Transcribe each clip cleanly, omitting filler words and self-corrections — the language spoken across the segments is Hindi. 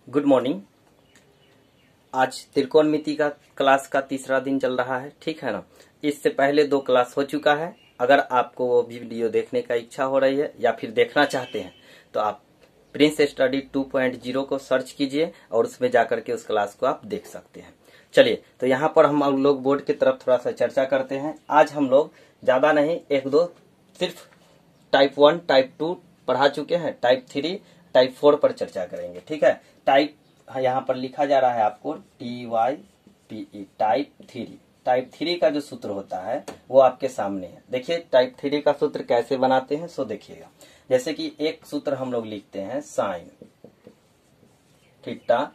Good morning. आज त्रिकोणमिति का क्लास का तीसरा दिन चल रहा है, ठीक है ना। इससे पहले 2 क्लास हो चुका है। अगर आपको वो वीडियो देखने का इच्छा हो रही है या फिर देखना चाहते हैं तो आप प्रिंस स्टडी 2.0 को सर्च कीजिए और उसमें जाकर के उस क्लास को आप देख सकते हैं। चलिए, तो यहाँ पर हम लोग बोर्ड की तरफ थोड़ा सा चर्चा करते हैं। आज हम लोग ज्यादा नहीं, 1-2 सिर्फ टाइप 1 टाइप 2 पढ़ा चुके हैं। टाइप 3 टाइप 4 पर चर्चा करेंगे, ठीक है। टाइप यहाँ पर लिखा जा रहा है आपको TYPE टाइप 3। टाइप 3 का जो सूत्र होता है वो आपके सामने है। देखिए टाइप 3 का सूत्र कैसे बनाते हैं, सो देखिएगा। जैसे कि एक सूत्र हम लोग लिखते हैं साइन थीटा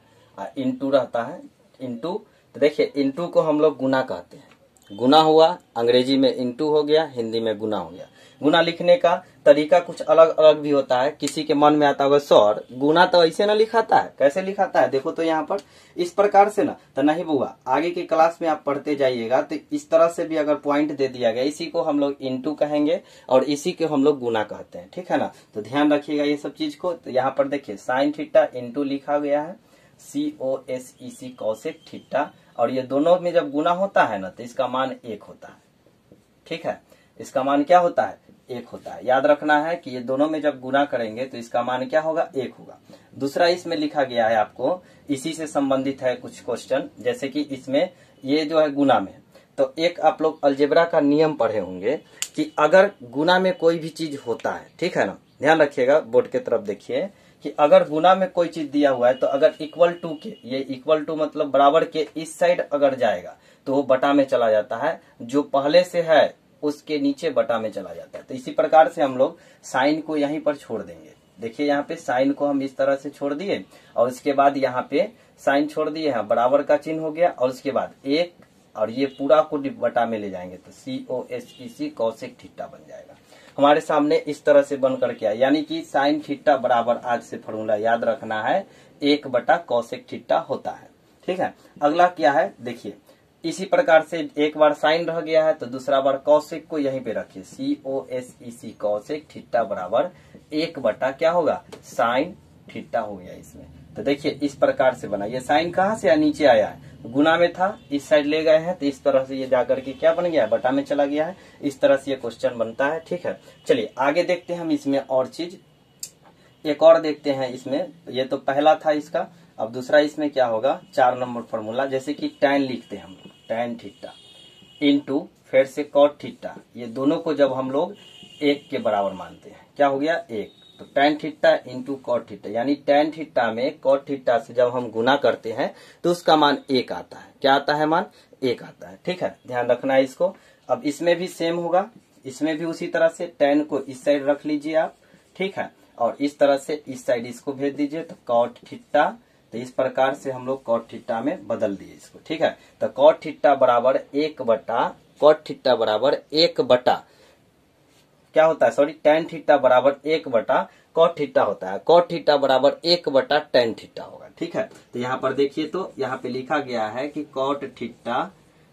इंटू रहता है इंटू। तो देखिए इंटू को हम लोग गुना कहते हैं। गुना हुआ, अंग्रेजी में इंटू हो गया, हिंदी में गुना हो गया। गुना लिखने का तरीका कुछ अलग अलग भी होता है। किसी के मन में आता होगा सर गुना तो ऐसे ना लिखाता है, कैसे लिखाता है, देखो तो यहाँ पर इस प्रकार से ना, तो नहीं बुआ, आगे की क्लास में आप पढ़ते जाइएगा तो इस तरह से भी अगर पॉइंट दे दिया गया, इसी को हम लोग इंटू कहेंगे और इसी को हम लोग गुना कहते हैं, ठीक है ना। तो ध्यान रखिएगा ये सब चीज को। तो यहाँ पर देखिए साइन थीटा इंटू लिखा गया है COSEC कॉसेक थीटा, और ये दोनों में जब गुना होता है ना तो इसका मान 1 होता है, ठीक है। इसका मान क्या होता है, 1 होता है। याद रखना है कि ये दोनों में जब गुना करेंगे तो इसका मान क्या होगा, 1 होगा। दूसरा इसमें लिखा गया है आपको, इसी से संबंधित है कुछ क्वेश्चन, जैसे कि इसमें ये जो है गुना में, तो एक आप लोग अलजेब्रा का नियम पढ़े होंगे कि अगर गुना में कोई भी चीज होता है, ठीक है ना, ध्यान रखिएगा, बोर्ड की तरफ देखिए कि अगर गुना में कोई चीज दिया हुआ है तो अगर इक्वल टू के, ये इक्वल टू मतलब बराबर के इस साइड अगर जाएगा तो वो बटा में चला जाता है, जो पहले से है उसके नीचे बटा में चला जाता है। तो इसी प्रकार से हम लोग साइन को यहीं पर छोड़ देंगे। देखिए यहाँ पे साइन को हम इस तरह से छोड़ दिए और उसके बाद यहाँ पे साइन छोड़ दिए हैं, बराबर का चिन्ह हो गया, और उसके बाद 1 और ये पूरा को बटा में ले जाएंगे तो COSEC कॉसेक थीटा बन जाएगा हमारे सामने। इस तरह से बन करके आया, यानी कि साइन थीटा बराबर, आज से फॉर्मूला याद रखना है, 1 कॉसेक थीटा होता है, ठीक है। अगला क्या है देखिए, इसी प्रकार से एक बार साइन रह गया है तो दूसरा बार कॉसेक को यहीं पे रखिए, COSEC कॉसेक थीटा बराबर 1 क्या होगा, साइन थीटा हो गया इसमें। तो देखिए इस प्रकार से बना। ये साइन कहाँ से नीचे आया है, गुना में था, इस साइड ले गए हैं तो इस तरह से ये जाकर के क्या बन गया, बटा में चला गया है। इस तरह से ये क्वेश्चन बनता है, ठीक है। चलिए आगे देखते हैं हम इसमें और चीज, एक और देखते हैं इसमें। ये तो पहला था इसका, अब दूसरा इसमें क्या होगा, 4 नंबर फॉर्मूला, जैसे कि tan लिखते हैं हम लोग, tan थीटा इंटू फिर से कॉट थीटा। ये दोनों को जब हम लोग 1 के बराबर मानते हैं, क्या हो गया 1, तो tan theta into cot theta, यानी tan थीटा में कॉट थीटा से जब हम गुना करते हैं तो उसका मान 1 आता है। क्या आता है, मान 1 आता है, ठीक है। ध्यान रखना है इसको। अब इसमें भी सेम होगा, इसमें भी उसी तरह से tan को इस साइड रख लीजिए आप, ठीक है, और इस तरह से इस साइड इसको भेज दीजिए तो कॉट थीटा। तो इस प्रकार से हम लोग कॉट थीटा में बदल दिए इसको, ठीक है। तो कॉट थीटा बराबर 1 कॉट थीटा बराबर 1 क्या होता है, सॉरी, tan थीटा बराबर 1 कॉट थीटा होता है। कॉट थीटा बराबर 1 tan थीटा होगा, ठीक है। तो यहाँ पर देखिए, तो यहाँ पे लिखा गया है कि कॉट थीटा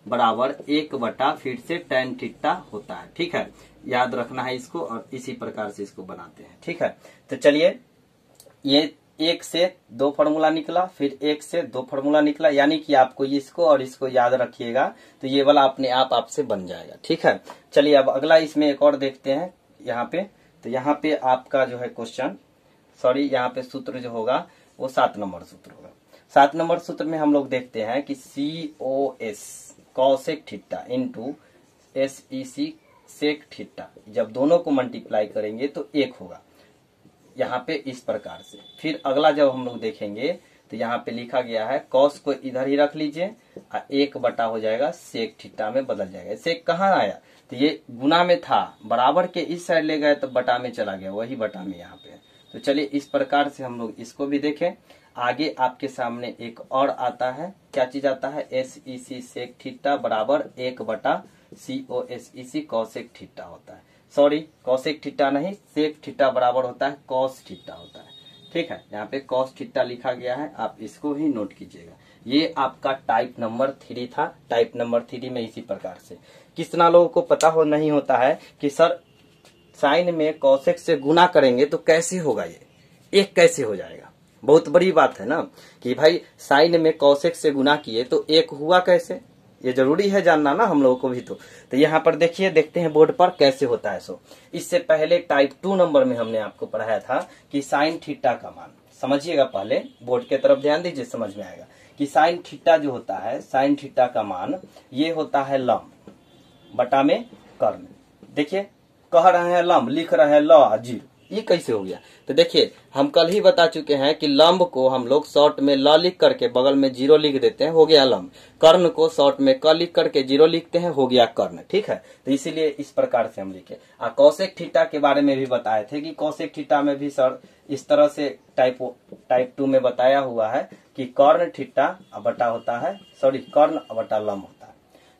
बराबर 1 फिर से tan थीटा होता है, ठीक है। याद रखना है इसको, और इसी प्रकार से इसको बनाते हैं, ठीक है। तो चलिए, ये 1 से 2 फॉर्मूला निकला, फिर 1 से 2 फॉर्मूला निकला, यानी कि आपको इसको और इसको याद रखिएगा तो ये वाला अपने आप आपसे बन जाएगा, ठीक है। चलिए अब अगला इसमें एक और देखते हैं यहाँ पे। तो यहाँ पे आपका जो है क्वेश्चन, सॉरी, यहाँ पे सूत्र जो होगा वो 7 नंबर सूत्र होगा। 7 नंबर सूत्र में हम लोग देखते हैं कि COS cosec theta into SEC sec theta, जब दोनों को मल्टीप्लाई करेंगे तो 1 होगा, यहाँ पे इस प्रकार से। फिर अगला जब हम लोग देखेंगे तो यहाँ पे लिखा गया है कॉस को इधर ही रख लीजिए, 1 हो जाएगा सेक थीटा में बदल जाएगा। सेक कहाँ आया, तो ये गुना में था, बराबर के इस साइड ले गए तो बटा में चला गया, वही बटा में यहाँ पे। तो चलिए इस प्रकार से हम लोग इसको भी देखें। आगे आपके सामने एक और आता है, क्या चीज आता है, SEC सेक थीटा बराबर 1 COSEC कॉसेक थीटा होता है। सॉरी, कॉसेक थीटा नहीं, सेक थीटा बराबर होता है कॉस थीटा होता है, ठीक है। यहाँ पे कॉस थीटा लिखा गया है, आप इसको ही नोट कीजिएगा। ये आपका टाइप नंबर 3 था। टाइप नंबर 3 में इसी प्रकार से, कितना लोगों को पता हो नहीं होता है कि सर साइन में कॉसेक से गुना करेंगे तो कैसे होगा, ये 1 कैसे हो जाएगा, बहुत बड़ी बात है ना कि भाई साइन में कौशिक से गुना किए तो एक हुआ कैसे, ये जरूरी है जानना ना हम लोगों को भी। तो यहाँ पर देखिए, देखते हैं बोर्ड पर कैसे होता है। सो इससे पहले टाइप 2 नंबर में हमने आपको पढ़ाया था कि साइन थीटा का मान, समझिएगा पहले बोर्ड के तरफ ध्यान दीजिए, समझ में आएगा कि साइन थीटा जो होता है, साइन थीटा का मान ये होता है लंब बटा में कर्ण। देखिए कह रहे हैं लंब, लिख रहे हैं ल जीरो, ये कैसे हो गया? तो देखिए हम कल ही बता चुके हैं कि लंब को हम लोग शॉर्ट में ल लिख करके बगल में जीरो लिख देते हैं, हो गया लंब। कर्ण को शॉर्ट में क लिख करके जीरो लिखते हैं, हो गया कर्ण। ठीक है, तो इसीलिए इस प्रकार से हम लिखे। कौशिक थीटा के बारे में भी बताए थे कि कौशिक थीटा में भी सर इस तरह से टाइप 2 में बताया हुआ है कि कर्ण थीटा बटा होता है, सॉरी कर्ण बटा लंब होता है।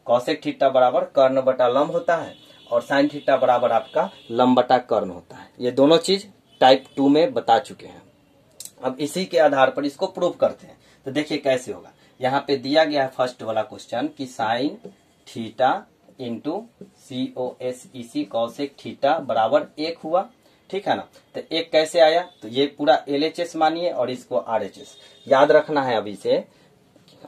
कौशिक थीटा बराबर कर्ण बटा लंब होता है और साइन थीटा बराबर आपका लंब बटा कर्ण होता है। ये दोनों चीज टाइप 2 में बता चुके हैं। अब इसी के आधार पर इसको प्रूव करते हैं। तो देखिए कैसे होगा। यहाँ पे दिया गया है फर्स्ट वाला क्वेश्चन कि sine theta into COSEC Kaushik theta बराबर 1 हुआ। ठीक है ना, तो 1 कैसे आया? तो ये पूरा LHS मानिए और इसको RHS याद रखना है अभी से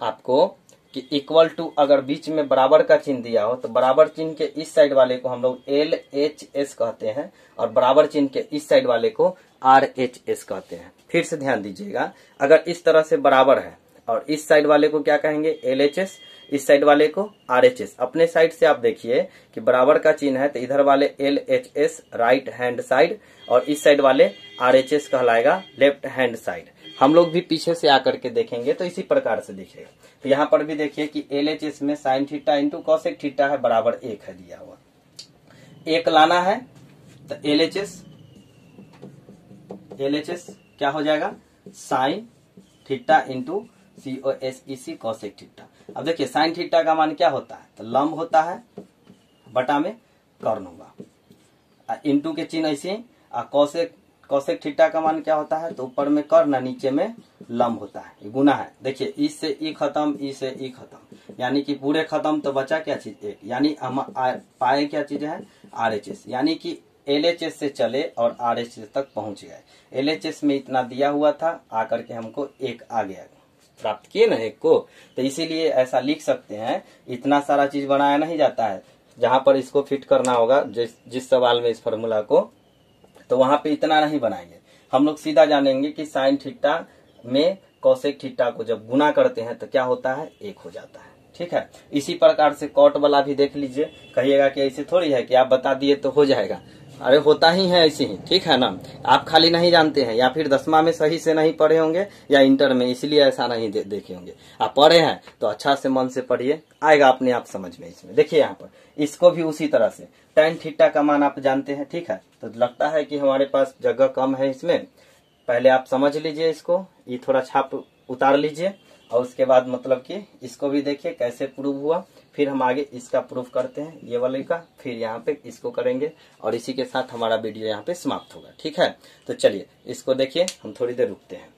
आपको कि इक्वल टू अगर बीच में बराबर का चिन्ह दिया हो तो बराबर चिन्ह के इस साइड वाले को हम लोग LHS कहते हैं और बराबर चिन्ह के इस साइड वाले को RHS कहते हैं। फिर से ध्यान दीजिएगा, अगर इस तरह से बराबर है और इस साइड वाले को क्या कहेंगे? LHS, इस साइड वाले को RHS। अपने साइड से आप देखिए कि बराबर का चिन्ह है तो इधर वाले LHS राइट हैंड साइड और इस साइड वाले RHS कहलाएगा लेफ्ट हैंड साइड। हम लोग भी पीछे से आकर के देखेंगे तो इसी प्रकार से दिखेगा। तो यहाँ पर भी देखिए कि LHS में sine theta into Kaushik theta है बराबर 1 है दिया हुआ। 1 लाना है तो LHS क्या हो जाएगा? Sine theta into COSEC Kaushik theta. अब देखिए साइन थीटा का मान क्या होता है? तो लंब होता है बटा में कर्ण होगा, इंटू के चिन्ह ऐसे। कौशिक थीटा का मान क्या होता है? तो ऊपर में कर्ण नीचे में लंब होता है, ये गुना है। देखिए इस से ई खत्म, ई से ई खत्म, यानी कि पूरे खत्म तो बचा क्या चीज? 1, यानी हम पाए क्या चीज है? RHS, यानी कि LHS से चले और RHS तक पहुंच गए। LHS में इतना दिया हुआ था, आकर के हमको 1 आ गया, प्राप्त किए ना 1 को। तो इसीलिए ऐसा लिख सकते हैं, इतना सारा चीज बनाया नहीं जाता है। जहां पर इसको फिट करना होगा जिस सवाल में इस फॉर्मूला को, तो वहां पे इतना नहीं बनाएंगे। हम लोग सीधा जानेंगे कि साइन थीटा में कौशिक थीटा को जब गुना करते हैं तो क्या होता है? 1 हो जाता है। ठीक है, इसी प्रकार से कॉट वाला भी देख लीजिए। कहिएगा कि ऐसे थोड़ी है कि आप बता दिए तो हो जाएगा, अरे होता ही है ऐसे ही। ठीक है ना, आप खाली नहीं जानते हैं या फिर 10वीं में सही से नहीं पढ़े होंगे या इंटर में, इसलिए ऐसा नहीं देखे होंगे। आप पढ़े हैं तो अच्छा से मन से पढ़िए, आएगा अपने आप समझ में। इसमें देखिए यहाँ पर इसको भी उसी तरह से tan थीटा का मान आप जानते हैं। ठीक है, तो लगता है कि हमारे पास जगह कम है इसमें, पहले आप समझ लीजिए इसको, ये थोड़ा छाप उतार लीजिए और उसके बाद मतलब कि इसको भी देखिए कैसे प्रूव हुआ। फिर हम आगे इसका प्रूफ करते हैं, ये वाले का, फिर यहाँ पे इसको करेंगे और इसी के साथ हमारा वीडियो यहाँ पे समाप्त होगा। ठीक है, तो चलिए इसको देखिए, हम थोड़ी देर रुकते हैं।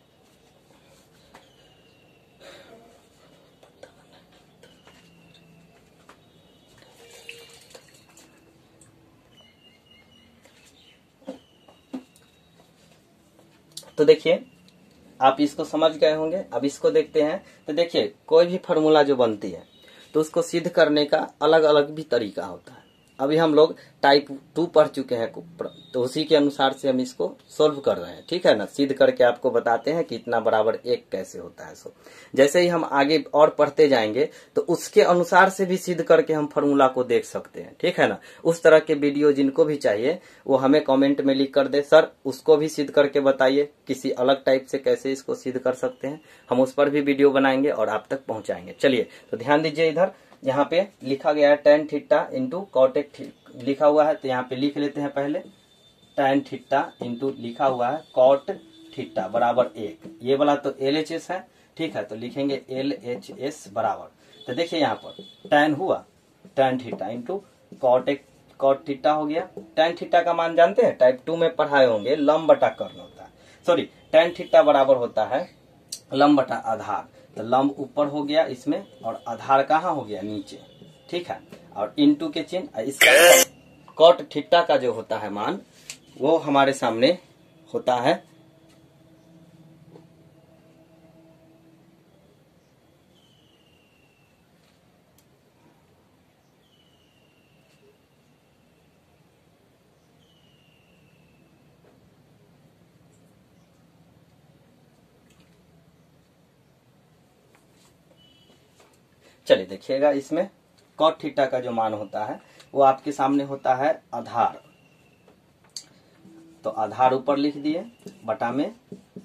तो देखिए आप इसको समझ गए होंगे। अब इसको देखते हैं। तो देखिए कोई भी फॉर्मूला जो बनती है तो उसको सिद्ध करने का अलग अलग भी तरीका होता है। अभी हम लोग टाइप 2 पढ़ चुके हैं तो उसी के अनुसार से हम इसको सोल्व कर रहे हैं। ठीक है ना, सिद्ध करके आपको बताते हैं कि इतना बराबर 1 कैसे होता है। सो जैसे ही हम आगे और पढ़ते जाएंगे तो उसके अनुसार से भी सिद्ध करके हम फॉर्मूला को देख सकते हैं। ठीक है ना, उस तरह के वीडियो जिनको भी चाहिए वो हमें कमेंट में लिख कर दे, सर उसको भी सिद्ध करके बताइए किसी अलग टाइप से कैसे इसको सिद्ध कर सकते हैं। हम उस पर भी वीडियो बनाएंगे और आप तक पहुंचाएंगे। चलिए तो ध्यान दीजिए, इधर यहाँ पे लिखा गया है tan थीटा इंटू कॉटेक लिखा हुआ है, तो यहाँ पे लिख लेते हैं पहले tan थीटा इंटू लिखा हुआ है कॉट थीटा बराबर 1। ये वाला तो LHS है। ठीक है, तो लिखेंगे LHS बराबर, तो देखिए यहाँ पर tan हुआ, tan theta into cot theta हो गया। tan थीटा का मान जानते हैं, टाइप 2 में पढ़ाए होंगे, लंब बटा कर्ण होता है। सॉरी, tan थीटा बराबर होता है लंब बटा आधार। तो लंब ऊपर हो गया इसमें और आधार कहाँ हो गया? नीचे। ठीक है, और इनटू के चिन्ह, इसका कॉट थीटा का जो होता है मान वो हमारे सामने होता है चलिए देखिएगा, इसमें cot थीटा का जो मान होता है वो आपके सामने होता है आधार, तो आधार ऊपर लिख दिए, बटा में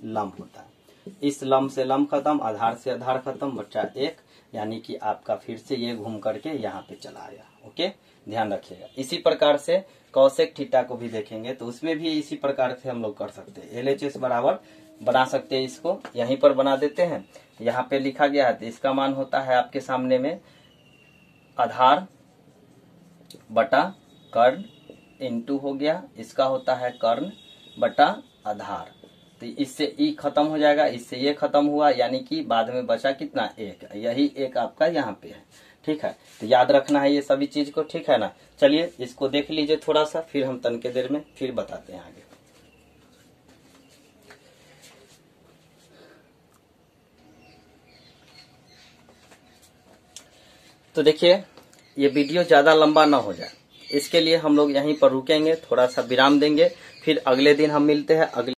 लंब होता है। इस लंब से लंब खत्म, आधार से आधार खत्म, बचा 1, यानी कि आपका फिर से ये घूम करके यहाँ पे चला आया। ओके, ध्यान रखिएगा। इसी प्रकार से कौसेक थीटा को भी देखेंगे तो उसमें भी इसी प्रकार से हम लोग कर सकते हैं। LHS बराबर बना सकते हैं, इसको यहीं पर बना देते हैं। यहाँ पे लिखा गया है तो इसका मान होता है आपके सामने में आधार बटा कर्ण इंटू हो गया, इसका होता है कर्ण बटा आधार। तो इससे ई खत्म हो जाएगा, इससे ये खत्म हुआ, यानी कि बाद में बचा कितना 1, यही 1 आपका यहाँ पे है। ठीक है, तो याद रखना है ये सभी चीज को, ठीक है ना। चलिए इसको देख लीजिए थोड़ा सा, फिर हम तन के देर में फिर बताते हैं आगे। तो देखिए ये वीडियो ज्यादा लंबा ना हो जाए, इसके लिए हम लोग यहीं पर रुकेंगे, थोड़ा सा विराम देंगे, फिर अगले दिन हम मिलते हैं। अगले